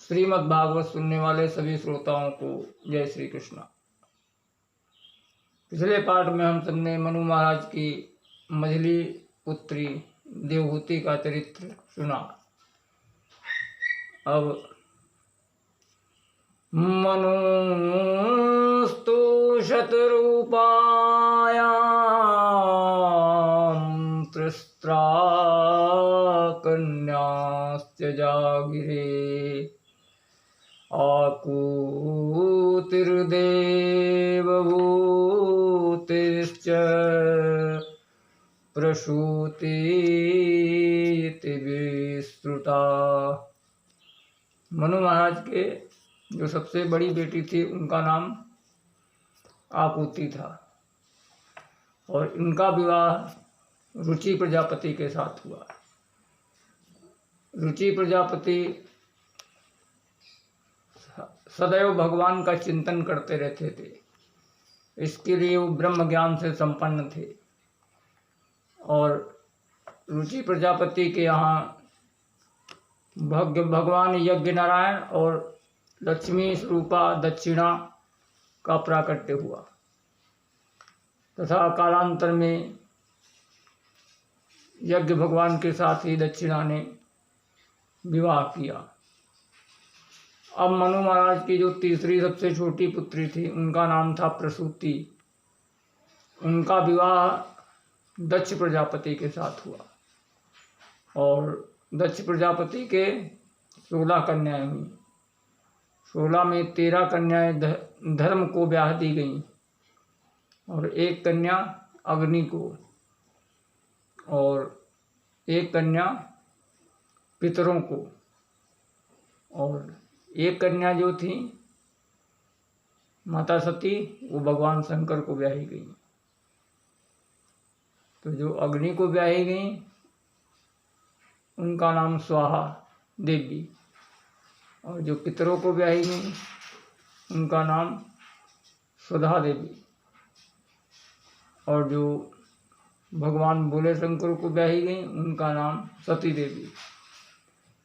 श्रीमद् भागवत सुनने वाले सभी श्रोताओं को जय श्री कृष्ण। पिछले पाठ में हम सबने मनु महाराज की मझली पुत्री देवहूति का चरित्र सुना। अब मनुस्तु शतरूपायां त्रिस्त्रा कन्याश्च जागिरे आकूतिर्देवभूतिश्च प्रसूतिरिति विश्रुता। मनु महाराज के जो सबसे बड़ी बेटी थी उनका नाम आकूति था और इनका विवाह रुचि प्रजापति के साथ हुआ। रुचि प्रजापति सदैव भगवान का चिंतन करते रहते थे, इसके लिए वो ब्रह्म ज्ञान से संपन्न थे। और रुचि प्रजापति के यहाँ भगवान यज्ञ नारायण और लक्ष्मी स्वरूपा दक्षिणा का प्राकट्य हुआ तथा कालांतर में यज्ञ भगवान के साथ ही दक्षिणा ने विवाह किया। अब मनु महाराज की जो तीसरी सबसे छोटी पुत्री थी उनका नाम था प्रसूति। उनका विवाह दक्ष प्रजापति के साथ हुआ और दक्ष प्रजापति के 16 कन्याएं हुई। 16 में 13 कन्याएं धर्म को ब्याह दी गईं और 1 कन्या अग्नि को और 1 कन्या पितरों को और 1 कन्या जो थी माता सती वो भगवान शंकर को ब्याही गई। तो जो अग्नि को ब्याही गई उनका नाम स्वाहा देवी और जो पितरों को ब्याही गई उनका नाम सुधा देवी और जो भगवान भोले शंकर को ब्याही गई उनका नाम सती देवी।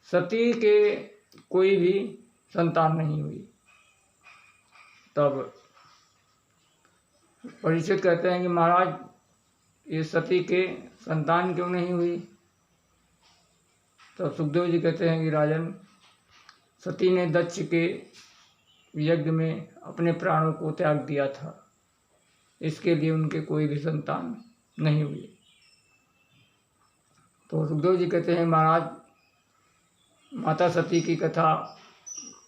सती के कोई भी संतान नहीं हुई। तब परीक्षित कहते हैं कि महाराज ये सती के संतान क्यों नहीं हुई। तब सुखदेव जी कहते हैं कि राजन सती ने दक्ष के यज्ञ में अपने प्राणों को त्याग दिया था, इसके लिए उनके कोई भी संतान नहीं हुई। तो सुखदेव जी कहते हैं महाराज माता सती की कथा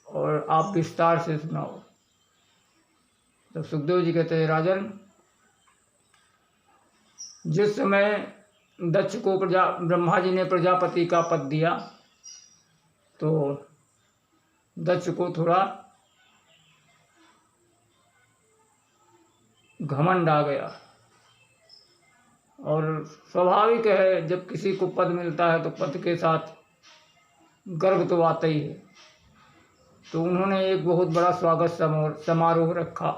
और आप विस्तार से सुनाओ। तो सुखदेव जी कहते हैं राजन जिस समय दक्ष को ब्रह्मा जी ने प्रजापति का पद दिया तो दक्ष को थोड़ा घमंड आ गया और स्वाभाविक है जब किसी को पद मिलता है तो पद के साथ गर्व तो आता ही है। तो उन्होंने एक बहुत बड़ा स्वागत समारोह रखा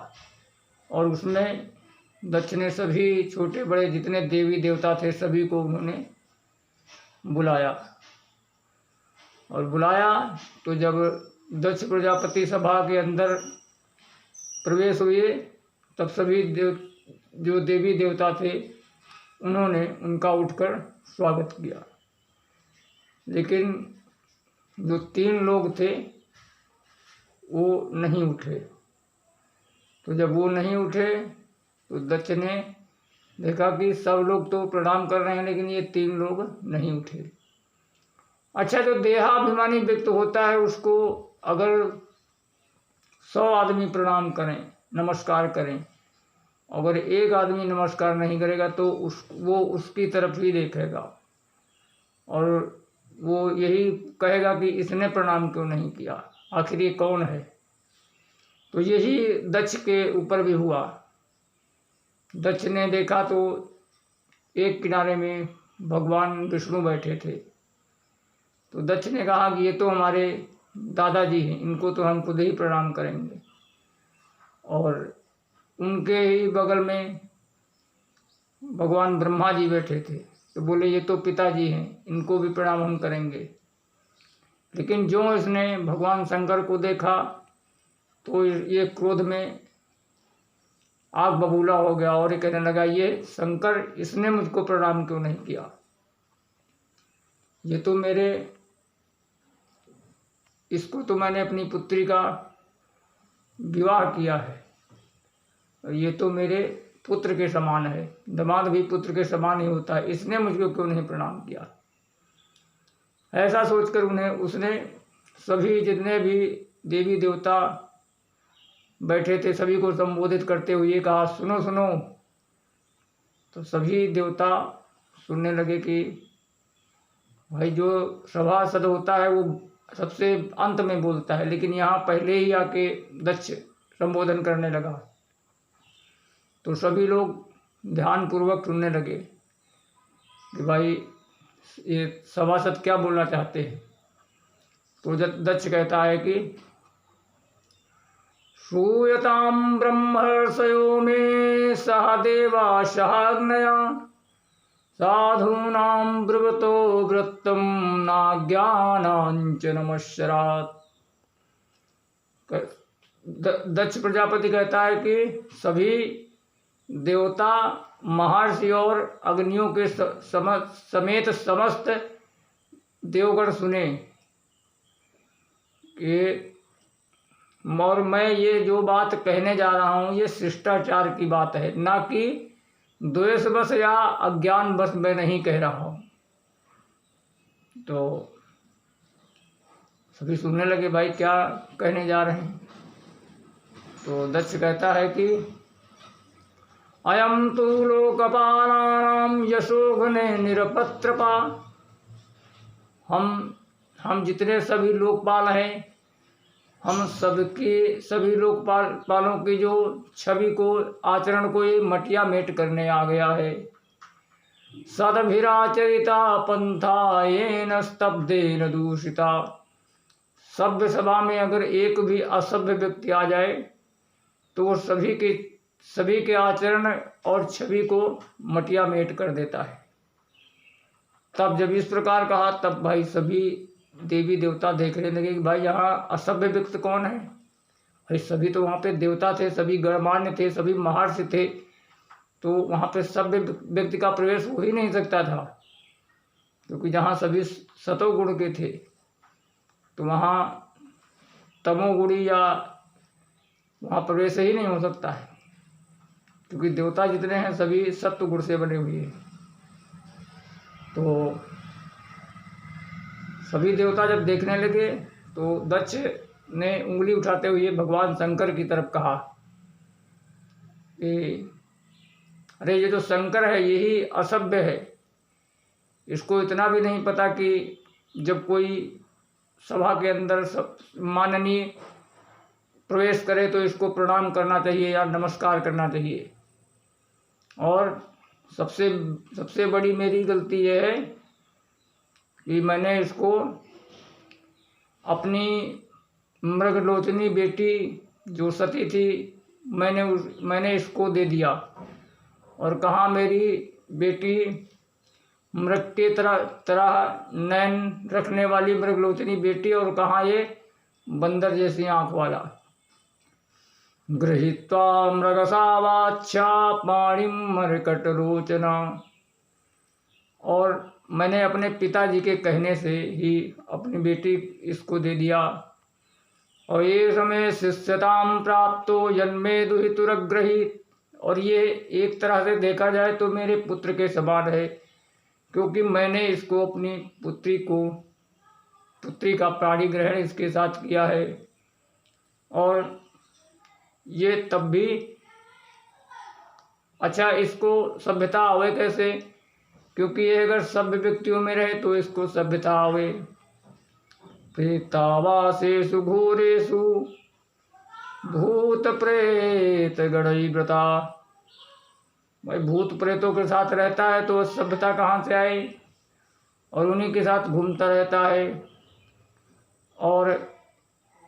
और उसमें दक्ष ने सभी छोटे बड़े जितने देवी देवता थे सभी को उन्होंने बुलाया और बुलाया। तो जब दक्ष प्रजापति सभा के अंदर प्रवेश हुए तब सभी जो देवी देवता थे उन्होंने उनका उठकर स्वागत किया, लेकिन जो 3 लोग थे वो नहीं उठे। तो जब वो नहीं उठे तो दक्ष ने देखा कि सब लोग तो प्रणाम कर रहे हैं लेकिन ये 3 लोग नहीं उठे। अच्छा, जो देहाभिमानी व्यक्ति होता है उसको अगर 100 आदमी प्रणाम करें नमस्कार करें, अगर 1 आदमी नमस्कार नहीं करेगा तो वो उसकी तरफ ही देखेगा और वो यही कहेगा कि इसने प्रणाम क्यों नहीं किया, आखिर ये कौन है। तो यही दक्ष के ऊपर भी हुआ। दक्ष ने देखा तो एक किनारे में भगवान विष्णु बैठे थे। तो दक्ष ने कहा कि ये तो हमारे दादाजी हैं, इनको तो हम खुद ही प्रणाम करेंगे। और उनके ही बगल में भगवान ब्रह्मा जी बैठे थे तो बोले ये तो पिताजी हैं, इनको भी प्रणाम हम करेंगे। लेकिन जो इसने भगवान शंकर को देखा तो ये क्रोध में आग बबूला हो गया और ये कहने लगा, ये शंकर इसने मुझको प्रणाम क्यों नहीं किया, ये तो मेरे, इसको तो मैंने अपनी पुत्री का विवाह किया है, ये तो मेरे पुत्र के समान है, दामाद भी पुत्र के समान ही होता है, इसने मुझको क्यों नहीं प्रणाम किया। ऐसा सोचकर उसने सभी जितने भी देवी देवता बैठे थे सभी को संबोधित करते हुए कहा, सुनो सुनो। तो सभी देवता सुनने लगे कि भाई जो सभासद होता है वो सबसे अंत में बोलता है, लेकिन यहाँ पहले ही आके दक्ष संबोधन करने लगा। तो सभी लोग ध्यानपूर्वक सुनने लगे कि भाई ये सभासद क्या बोलना चाहते हैं। तो दक्ष कहता है कि श्रूयतां ब्रह्मर्षयो मे सह देवा सहाग्नया साधूनां ब्रुवतो वृत्तं नाज्ञानाञ्च नमस्सरात्। दक्ष प्रजापति कहता है कि सभी देवता, महर्षि और अग्नियों के समेत समस्त देवगण सुने कि, और मैं ये जो बात कहने जा रहा हूँ ये शिष्टाचार की बात है, ना कि द्वेषवश या अज्ञानवश मैं नहीं कह रहा हूँ। तो सभी सुनने लगे भाई क्या कहने जा रहे हैं। तो दक्ष कहता है कि अयम तो लोकपालानां यशोघ्ने निरपत्रपा। हम जितने सभी लोकपाल हैं, हम सभी लोकपालों की जो छवि को, आचरण को ये मटिया मेट करने आ गया है। सदभिराचरिता पंथा येन स्तब्धेन दूषिता। सभ्य सभा में अगर एक भी असभ्य व्यक्ति आ जाए तो वो सभी के आचरण और छवि को मटिया मेट कर देता है। तब जब इस प्रकार कहा तब भाई सभी देवी देवता देखने लगे कि भाई यहाँ असभ्य व्यक्ति कौन है। भाई सभी तो वहाँ पे देवता थे, सभी गणमान्य थे, सभी महर्षि थे, तो वहाँ पे सभ्य व्यक्ति का प्रवेश हो ही नहीं सकता था, क्योंकि जहाँ सभी सतोगुण के थे तो वहाँ तमोगुणी या वहाँ प्रवेश ही नहीं हो सकता है, क्योंकि देवता जितने हैं सभी सत्व गुण से बने हुए हैं। तो सभी देवता जब देखने लगे तो दक्ष ने उंगली उठाते हुए भगवान शंकर की तरफ कहा कि अरे ये जो शंकर है यही असभ्य है, इसको इतना भी नहीं पता कि जब कोई सभा के अंदर माननीय प्रवेश करे तो इसको प्रणाम करना चाहिए या नमस्कार करना चाहिए। और सबसे बड़ी मेरी गलती यह है कि मैंने इसको अपनी मृगलोचनी बेटी जो सती थी मैंने इसको दे दिया, और कहाँ मेरी बेटी मृग के तरह नैन रखने वाली मृगलोचनी बेटी, और कहाँ ये बंदर जैसी आँख वाला। गृहीत्वा मृगसावाच्या पाणिं मर्कटलोचना। और मैंने अपने पिताजी के कहने से ही अपनी बेटी इसको दे दिया। और ये समय शिष्यतां प्राप्तो जन्मे दुहितुरग्रहीत। और ये एक तरह से देखा जाए तो मेरे पुत्र के समान है, क्योंकि मैंने इसको अपनी पुत्री का प्राणी ग्रहण इसके साथ किया है। और ये तब भी अच्छा, इसको सभ्यता आवे कैसे, क्योंकि ये अगर सभ्य व्यक्तियों में रहे तो इसको सभ्यता आवे। प्रेतावासेषु घोरेषु भूत प्रेत गणैव्रता। भाई भूत प्रेतों के साथ रहता है तो सभ्यता कहाँ से आए, और उन्हीं के साथ घूमता रहता है। और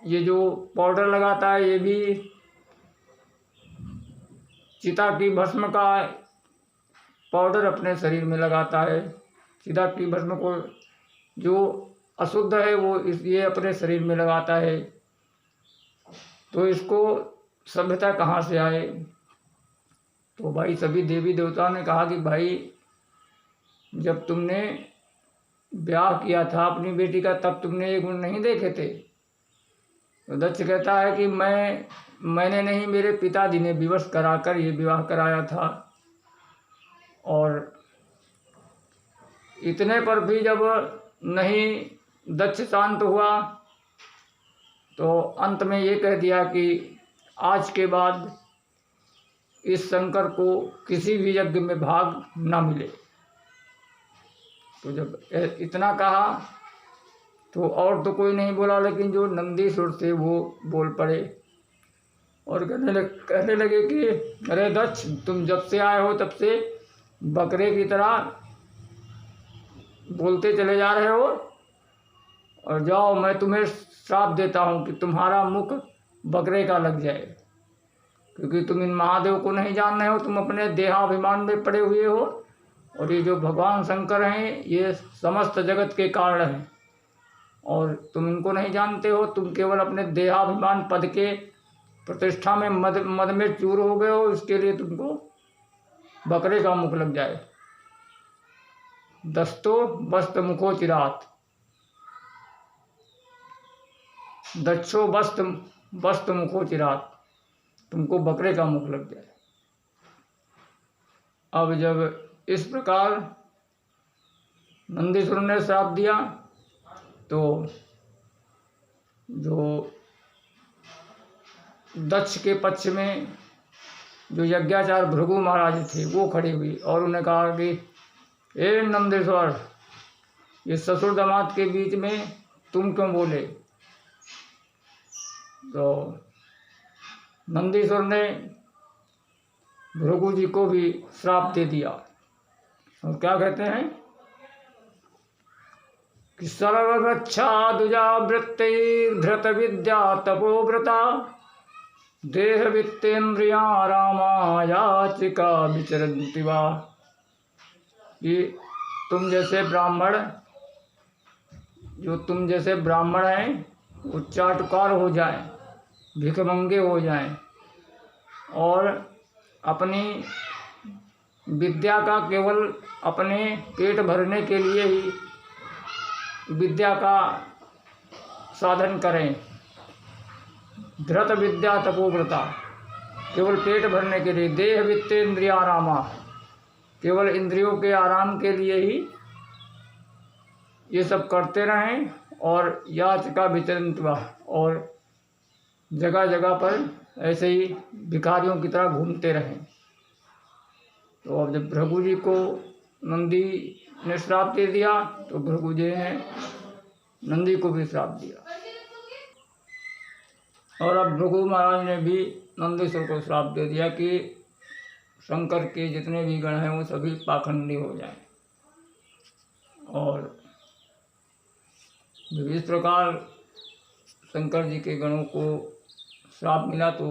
ये जो पाउडर लगाता है ये भी चिता की भस्म का पाउडर अपने शरीर में लगाता है। चिता की भस्म को जो अशुद्ध है वो ये अपने शरीर में लगाता है, तो इसको सभ्यता कहाँ से आए। तो भाई सभी देवी देवताओं ने कहा कि भाई जब तुमने ब्याह किया था अपनी बेटी का तब तुमने ये गुण नहीं देखे थे। तो दक्ष कहता है कि मैंने नहीं, मेरे पिताजी ने विवश कराकर ये विवाह कराया था। और इतने पर भी जब नहीं दक्ष शांत हुआ तो अंत में ये कह दिया कि आज के बाद इस शंकर को किसी भी यज्ञ में भाग न मिले। तो जब इतना कहा तो और तो कोई नहीं बोला, लेकिन जो नंदीसुर थे वो बोल पड़े और कहने लगे कि अरे दक्ष, तुम जब से आए हो तब से बकरे की तरह बोलते चले जा रहे हो, और जाओ मैं तुम्हें श्राप देता हूँ कि तुम्हारा मुख बकरे का लग जाए, क्योंकि तुम इन महादेव को नहीं जान रहे हो, तुम अपने देहाभिमान में पड़े हुए हो, और ये जो भगवान शंकर हैं ये समस्त जगत के कारण हैं और तुम इनको नहीं जानते हो। तुम केवल अपने देहाभिमान पद के प्रतिष्ठा में मद में चूर हो गए हो, इसके लिए तुमको बकरे का मुख लग जाए। दस्तो बस्त मुखो चिरात, दक्षो बस्त मुखो चिरात, तुमको बकरे का मुख लग जाए। अब जब इस प्रकार नंदीश्वर ने श्राप दिया तो जो दक्ष के पक्ष में जो यज्ञाचार्य भृगु महाराज थे वो खड़े हुए और उन्हें कहा कि हे नंदीश्वर, ये ससुर दामाद के बीच में तुम क्यों बोले। तो नंदीश्वर ने भृगु जी को भी श्राप दे दिया और क्या कहते हैं कि सर्वगच्छा दुजा वृत्तिर्धृत विद्या तपोव्रता देह वित्तेन्द्रिया रामा याचिका विचरन्ति वा। कि तुम जैसे ब्राह्मण हैं वो चाटुकार हो जाएं, भिखमंगे हो जाएं और अपनी विद्या का केवल अपने पेट भरने के लिए ही विद्या का साधन करें। धृत विद्या तपोव्रता, केवल पेट भरने के लिए, देह वित्तेन्द्रिया रामा, केवल इंद्रियों के आराम के लिए ही ये सब करते रहें और याचिका विचरन्ति, और जगह जगह पर ऐसे ही भिखारियों की तरह घूमते रहें। तो अब जब भृगु जी को नंदी ने श्राप दे दिया तो भृगु जी ने नंदी को भी श्राप दिया, और अब भृगु महाराज ने भी नंदीश्वर को श्राप दे दिया कि शंकर के जितने भी गण हैं वो सभी पाखंडी हो जाएं। और जब इस प्रकार शंकर जी के गणों को श्राप मिला तो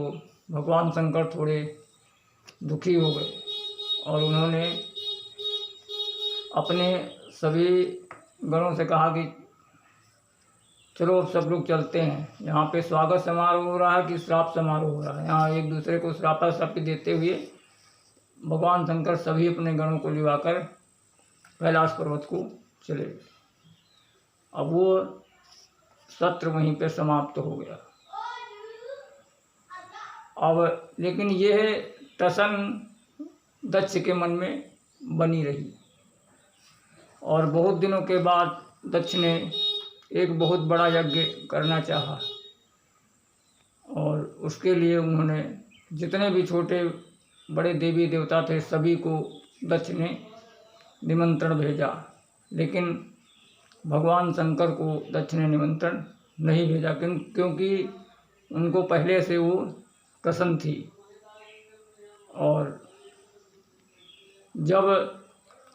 भगवान शंकर थोड़े दुखी हो गए और उन्होंने अपने सभी गणों से कहा कि चलो अब सब लोग चलते हैं, यहाँ पे स्वागत समारोह हो रहा है कि श्राप समारोह हो रहा है। यहाँ एक दूसरे को श्राप देते हुए भगवान शंकर सभी अपने गणों को लिवाकर कैलाश पर्वत को चले गए। अब वो सत्र वहीं पे समाप्त हो गया। अब लेकिन यह टसन दक्ष के मन में बनी रही और बहुत दिनों के बाद दक्ष ने एक बहुत बड़ा यज्ञ करना चाहा और उसके लिए उन्होंने जितने भी छोटे बड़े देवी देवता थे सभी को दक्ष ने निमंत्रण भेजा, लेकिन भगवान शंकर को दक्ष ने निमंत्रण नहीं भेजा क्योंकि उनको पहले से वो कसम थी। और जब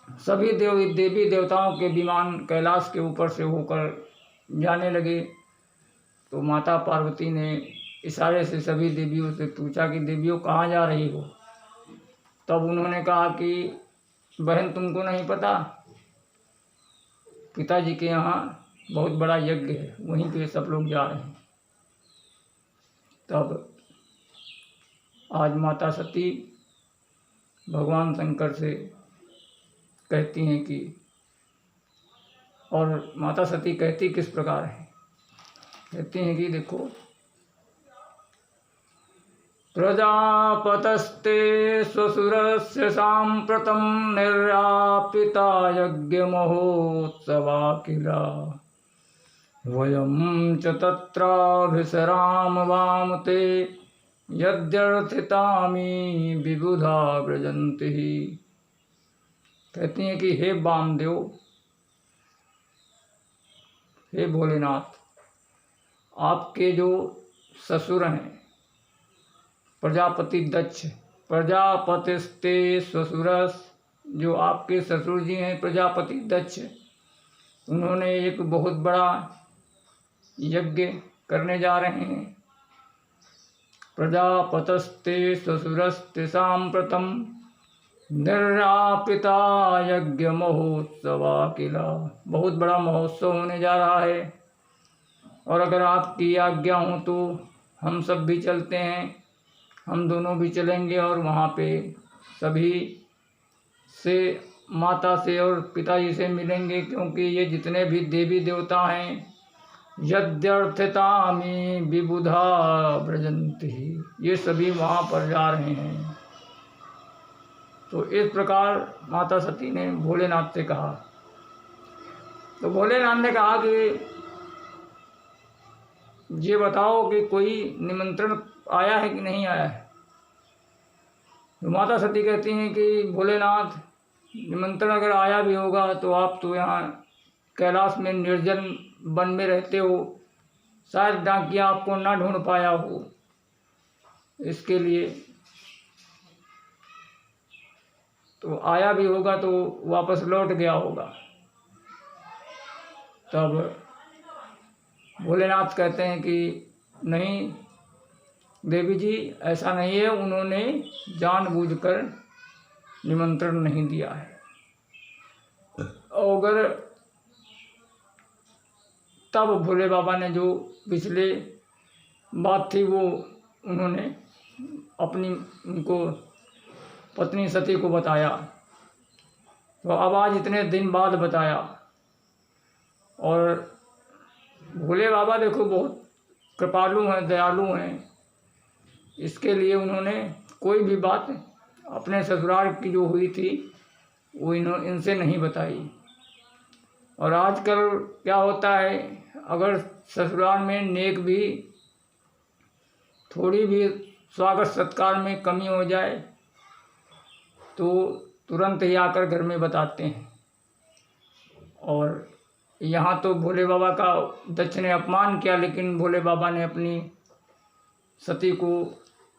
सभी देवी देवताओं के विमान कैलाश के ऊपर से होकर जाने लगे तो माता पार्वती ने इशारे से सभी देवियों से पूछा कि देवियों कहाँ जा रही हो। तब उन्होंने कहा कि बहन तुमको नहीं पता, पिताजी के यहाँ बहुत बड़ा यज्ञ है, वहीं पे सब लोग जा रहे हैं। तब आज माता सती भगवान शंकर से कहती हैं कि, और माता सती कहती किस प्रकार है, कहती हैं कि देखो, प्रजापतस्ते स्वसुरस्य साम्प्रतं निर्यापिता यज्ञमहोत्सवा किल वयं च तत्राभिसराम वाम ते यद्यर्थितामी विबुधा व्रजन्ति। कहती हैं कि हे वामदेव, हे भोलेनाथ, आपके जो ससुर हैं प्रजापति दक्ष, प्रजापतिस्ते ससुरस, जो आपके ससुर जी हैं प्रजापति दक्ष, उन्होंने एक बहुत बड़ा यज्ञ करने जा रहे हैं। प्रजापतस्ते ससुरस्ते साम्प्रतं निर्यापिता यज्ञ महोत्सवा किला, बहुत बड़ा महोत्सव होने जा रहा है, और अगर आपकी आज्ञा हो तो हम सब भी चलते हैं, हम दोनों भी चलेंगे और वहाँ पे सभी से, माता से और पिताजी से मिलेंगे, क्योंकि ये जितने भी देवी देवता हैं यद्यर्थितामी विबुधा व्रजन्ति, ये सभी वहाँ पर जा रहे हैं। तो इस प्रकार माता सती ने भोलेनाथ से कहा। तो भोलेनाथ ने कहा कि ये बताओ कि कोई निमंत्रण आया है कि नहीं आया है। तो माता सती कहती हैं कि भोलेनाथ, निमंत्रण अगर आया भी होगा तो आप तो यहाँ कैलाश में निर्जन वन में रहते हो, शायद डाकिया आपको ना ढूंढ पाया हो, इसके लिए तो आया भी होगा तो वापस लौट गया होगा। तब भोलेनाथ कहते हैं कि नहीं देवी जी, ऐसा नहीं है, उन्होंने जानबूझकर निमंत्रण नहीं दिया है। अगर तब भोले बाबा ने जो पिछले बात थी वो उन्होंने अपनी उनको पत्नी सती को बताया, तो अब आज इतने दिन बाद बताया। और भोले बाबा देखो बहुत कृपालु हैं, दयालु हैं, इसके लिए उन्होंने कोई भी बात अपने ससुराल की जो हुई थी वो इनसे नहीं बताई। और आजकल क्या होता है, अगर ससुराल में नेक भी थोड़ी भी स्वागत सत्कार में कमी हो जाए तो तुरंत ही आकर घर में बताते हैं। और यहाँ तो भोले बाबा का दक्ष ने अपमान किया, लेकिन भोले बाबा ने अपनी सती को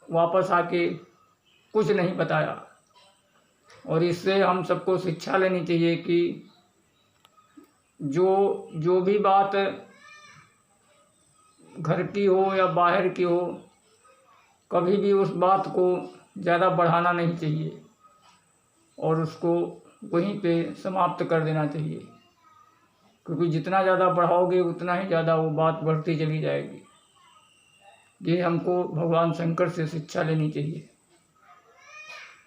वापस आके कुछ नहीं बताया। और इससे हम सबको शिक्षा लेनी चाहिए कि जो भी बात घर की हो या बाहर की हो, कभी भी उस बात को ज़्यादा बढ़ाना नहीं चाहिए और उसको वहीं पे समाप्त कर देना चाहिए, क्योंकि जितना ज़्यादा बढ़ाओगे उतना ही ज़्यादा वो बात बढ़ती चली जाएगी। ये हमको भगवान शंकर से शिक्षा लेनी चाहिए।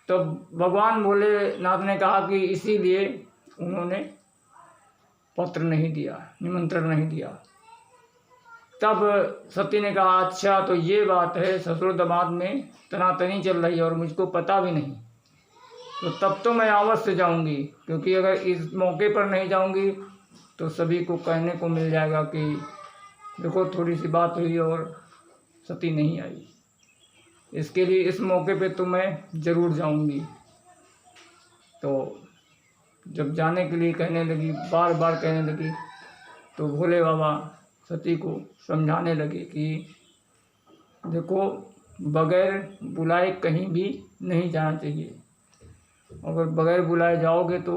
तो भगवान भोलेनाथ ने कहा कि इसीलिए उन्होंने पत्र नहीं दिया, निमंत्रण नहीं दिया। तब सती ने कहा अच्छा तो ये बात है, ससुर दामाद में तनातनी चल रही है और मुझको पता भी नहीं, तो तब तो मैं अवश्य जाऊंगी, क्योंकि अगर इस मौके पर नहीं जाऊंगी तो सभी को कहने को मिल जाएगा कि देखो थोड़ी सी बात हुई और सती नहीं आई। इसके लिए इस मौके पे तो मैं ज़रूर जाऊंगी। तो जब जाने के लिए कहने लगी, बार बार कहने लगी, तो भोले बाबा सती को समझाने लगे कि देखो बगैर बुलाए कहीं भी नहीं जाना चाहिए। अगर बगैर बुलाए जाओगे तो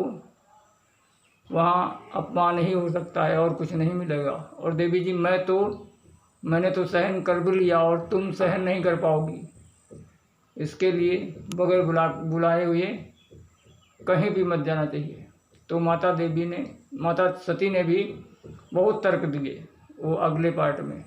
वहाँ अपमान ही हो सकता है और कुछ नहीं मिलेगा। और देवी जी मैंने तो सहन कर भी लिया और तुम सहन नहीं कर पाओगी, इसके लिए बगैर बुलाए हुए कहीं भी मत जाना चाहिए। तो माता सती ने भी बहुत तर्क दिए वो अगले पार्ट में।